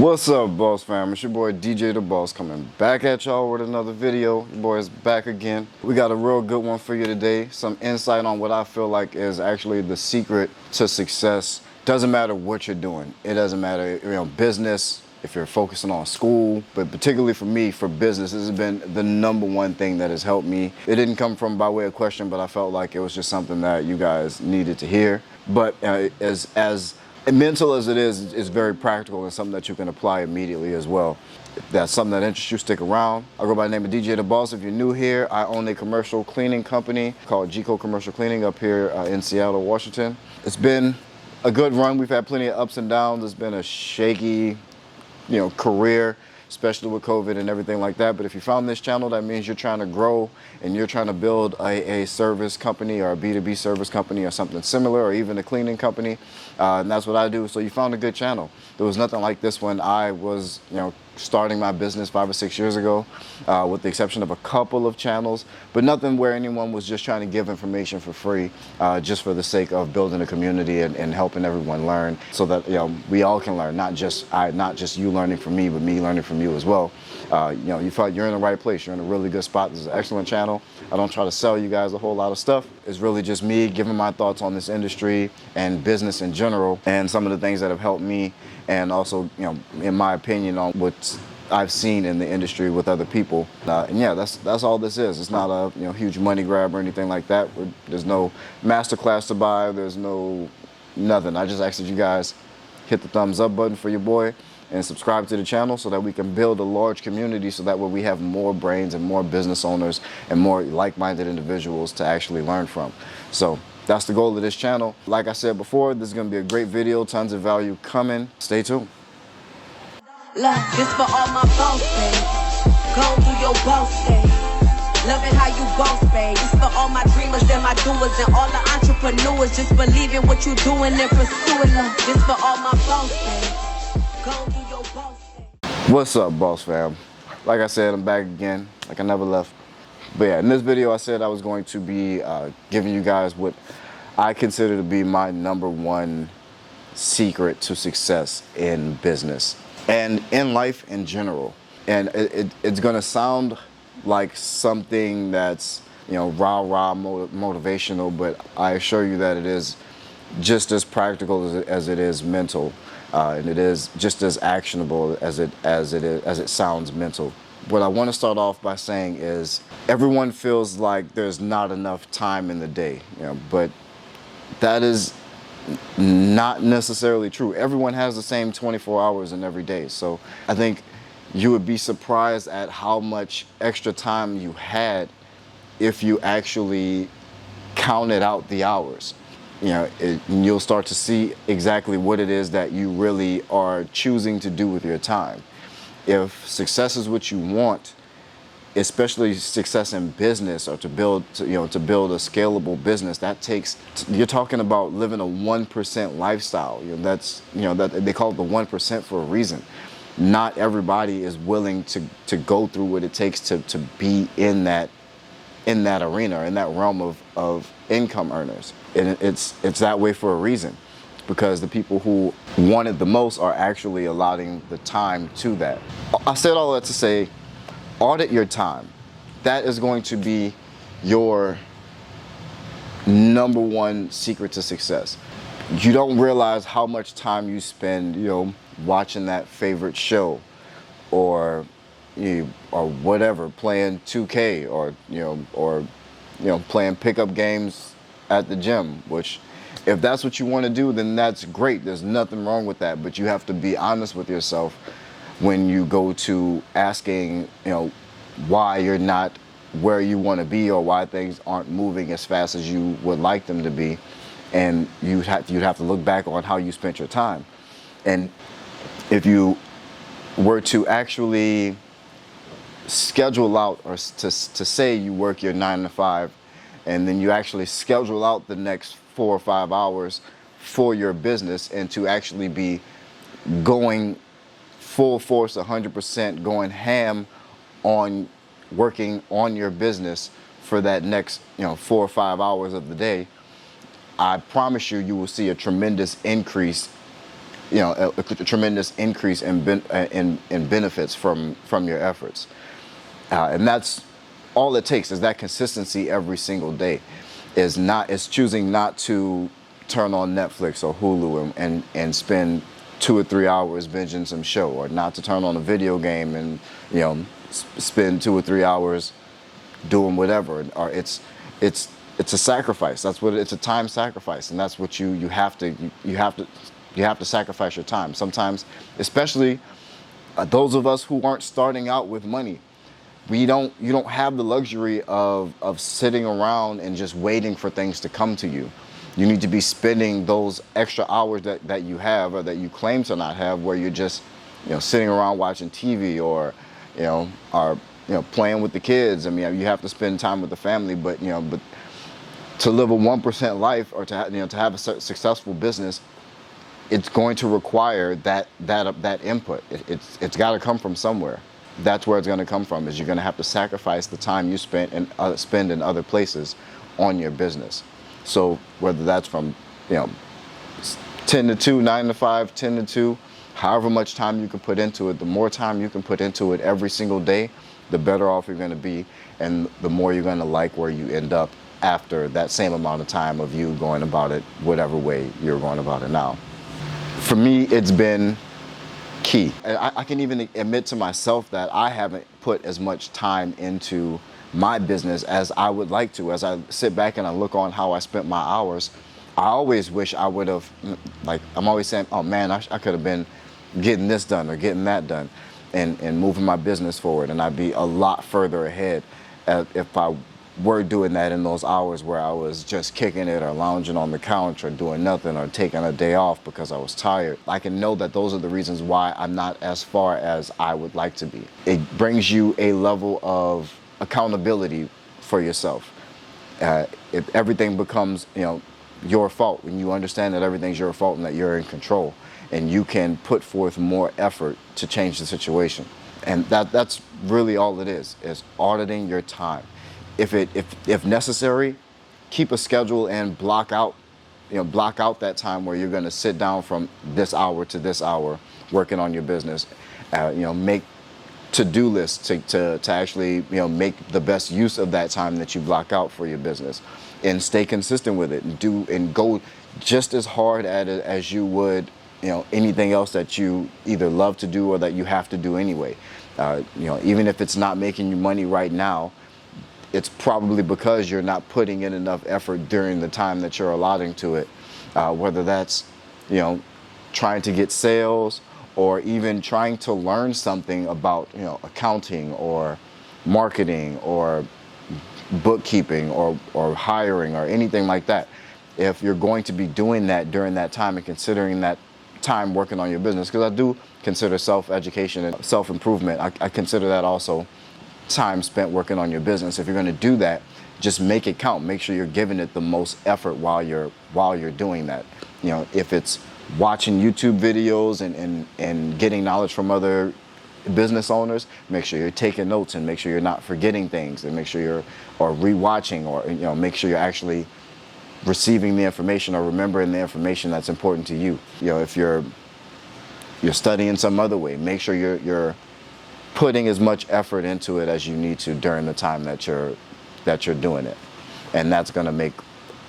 What's up, Boss fam? It's your boy DJ the Boss coming back at y'all with another video. Your boy is back again. We got a real good one for you today. Some insight on what I feel like is actually the secret to success. Doesn't matter what you're doing. It doesn't matter, business, if you're focusing on school, but particularly for me, for business, this has been the number one thing that has helped me. It didn't come from by way of question, but I felt like it was just something that you guys needed to hear. But as mental as it is, it's very practical and something that you can apply immediately as well. If that's something that interests you, stick around. I go by the name of DJ the Boss. If you're new here, I own a commercial cleaning company called GCO Commercial Cleaning up here in Seattle, Washington. It's been a good run. We've had plenty of ups and downs. It's been a shaky, career, especially with COVID and everything like that. But if you found this channel, that means you're trying to grow and you're trying to build a service company or a B2B service company or something similar, or even a cleaning company. And that's what I do. So you found a good channel. There was nothing like this when I was, starting my business 5 or 6 years ago, with the exception of a couple of channels, but nothing where anyone was just trying to give information for free, just for the sake of building a community and helping everyone learn, so that we all can learn, not just you learning from me, but me learning from you as well. You felt you're in the right place. You're in a really good spot. This is an excellent channel. I don't try to sell you guys a whole lot of stuff. It's really just me giving my thoughts on this industry and business in general, and some of the things that have helped me, and also, in my opinion, on what I've seen in the industry with other people. And yeah, that's all this is. It's not a huge money grab or anything like that. There's no masterclass to buy. There's no nothing. I just ask that you guys hit the thumbs up button for your boy and subscribe to the channel so that we can build a large community, so that way we have more brains and more business owners and more like-minded individuals to actually learn from. So that's the goal of this channel. Like I said before, this is gonna be a great video, tons of value coming. Stay tuned. Love, this for all my boss babe. Go do your boss thing. Loving how you boss babe. This for all my dreamers and my doers and all the entrepreneurs. Just believe in what you're doing and pursuing love. This for all my boss babe. Go do your boss thing. What's up, Boss fam? Like I said, I'm back again, like I never left. But yeah, in this video I said I was going to be giving you guys what I consider to be my #1 secret to success in business and in life in general. And it's gonna sound like something that's rah-rah motivational, but I assure you that it is just as practical as it is mental, and it is just as actionable as it sounds mental. What I want to start off by saying is, everyone feels like there's not enough time in the day, but that is not necessarily true. Everyone has the same 24 hours in every day. So I think you would be surprised at how much extra time you had if you actually counted out the hours. You'll start to see exactly what it is that you really are choosing to do with your time. If success is what you want, especially success in business, or to build a scalable business, you're talking about living a 1% lifestyle. That they call it the 1% for a reason. Not everybody is willing to go through what it takes to be in that arena, in that realm of income earners. And it's that way for a reason, because the people who want it the most are actually allotting the time to that. I said all that to say, audit your time. That is going to be your #1 secret to success. You don't realize how much time you spend, watching that favorite show, or whatever, playing 2K, or playing pickup games at the gym. Which, if that's what you want to do, then that's great. There's nothing wrong with that. But you have to be honest with yourself when you go to asking, why you're not where you want to be, or why things aren't moving as fast as you would like them to be. And you'd have to look back on how you spent your time. And if you were to actually schedule out, or to say you work your 9 to 5, and then you actually schedule out the next 4 or 5 hours for your business, and to actually be going full force, 100%, going ham on working on your business for that next 4 or 5 hours of the day, I promise you, you will see a tremendous increase a tremendous increase in benefits from your efforts. And that's all it takes, is that consistency every single day. Is choosing not to turn on Netflix or Hulu and spend 2 or 3 hours binging some show, or not to turn on a video game and spend 2 or 3 hours doing whatever. Or it's a sacrifice. That's what it's a time sacrifice, and that's what you have to sacrifice your time. Sometimes, especially those of us who aren't starting out with money, you don't have the luxury of sitting around and just waiting for things to come to you. You need to be spending those extra hours that you have, or that you claim to not have, where you're just sitting around watching TV, or playing with the kids. I mean, you have to spend time with the family, but to live a 1% life, or to have a successful business, it's going to require that input. It's got to come from somewhere. That's where it's going to come from. Is you're going to have to sacrifice the time you spend in other places on your business. So whether that's from 10 to 2, 9 to 5, 10 to 2, however much time you can put into it, the more time you can put into it every single day, the better off you're going to be, and the more you're going to like where you end up after that same amount of time of you going about it whatever way you're going about it now. For me, it's been key. And I can even admit to myself that I haven't put as much time into my business as I would like to. As I sit back and I look on how I spent my hours, I always wish I would have, I'm always saying, oh man, I could have been getting this done or getting that done, and moving my business forward. And I'd be a lot further ahead if I were doing that in those hours where I was just kicking it, or lounging on the couch, or doing nothing, or taking a day off because I was tired. I can know that those are the reasons why I'm not as far as I would like to be. It brings you a level of accountability for yourself. If everything becomes your fault, when you understand that everything's your fault and that you're in control, and you can put forth more effort to change the situation. And that's really all it is auditing your time. If necessary, keep a schedule and block out that time where you're going to sit down from this hour to this hour working on your business. Make to-do lists to actually make the best use of that time that you block out for your business, and stay consistent with it, and go just as hard at it as you would anything else that you either love to do or that you have to do anyway. Even if it's not making you money right now, it's probably because you're not putting in enough effort during the time that you're allotting to it. Whether that's, trying to get sales, or even trying to learn something about, accounting or marketing or bookkeeping or hiring or anything like that. If you're going to be doing that during that time and considering that time working on your business, because I do consider self-education and self-improvement, I consider that also time spent working on your business. If you're going to do that, just make it count. Make sure you're giving it the most effort while you're doing that. If it's watching YouTube videos and getting knowledge from other business owners, make sure you're taking notes, and make sure you're not forgetting things, and make sure you're rewatching, or make sure you're actually receiving the information or remembering the information that's important to you. If you're studying some other way, make sure you're putting as much effort into it as you need to during the time that you're doing it. And that's going to make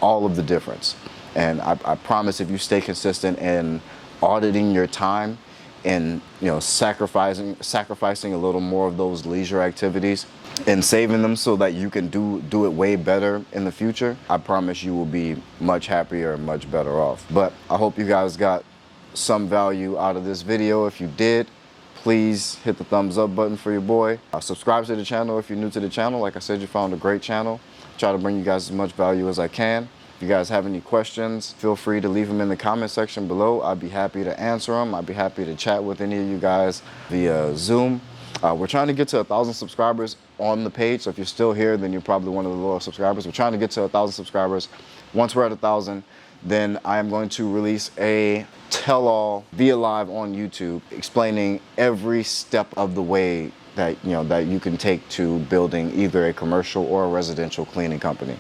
all of the difference. And I promise, if you stay consistent in auditing your time, and sacrificing a little more of those leisure activities and saving them so that you can do it way better in the future, I promise you will be much happier and much better off. But I hope you guys got some value out of this video. If you did, please hit the thumbs up button for your boy. Subscribe to the channel if you're new to the channel. Like I said, you found a great channel. Try to bring you guys as much value as I can. If you guys have any questions, feel free to leave them in the comment section below. I'd be happy to answer them. I'd be happy to chat with any of you guys via Zoom. We're trying to get to 1,000 subscribers on the page. So if you're still here, then you're probably one of the loyal subscribers. We're trying to get to 1,000 subscribers. Once we're at 1,000, then I am going to release a tell-all via live on YouTube, explaining every step of the way that you can take to building either a commercial or a residential cleaning company.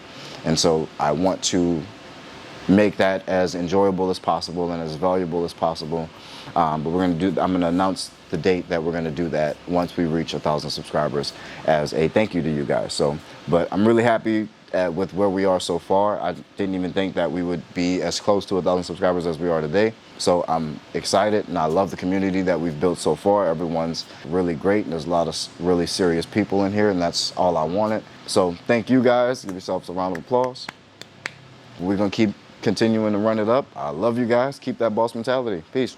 And so I want to make that as enjoyable as possible and as valuable as possible. But I'm gonna announce the date that we're gonna do that once we reach 1,000 subscribers as a thank you to you guys. So, but I'm really happy with where we are so far. I didn't even think that we would be as close to 1,000 subscribers as we are today. So I'm excited, and I love the community that we've built so far. Everyone's really great, and there's a lot of really serious people in here, and that's all I wanted. So thank you guys. Give yourselves a round of applause. We're gonna keep continuing to run it up. I love you guys. Keep that boss mentality. Peace.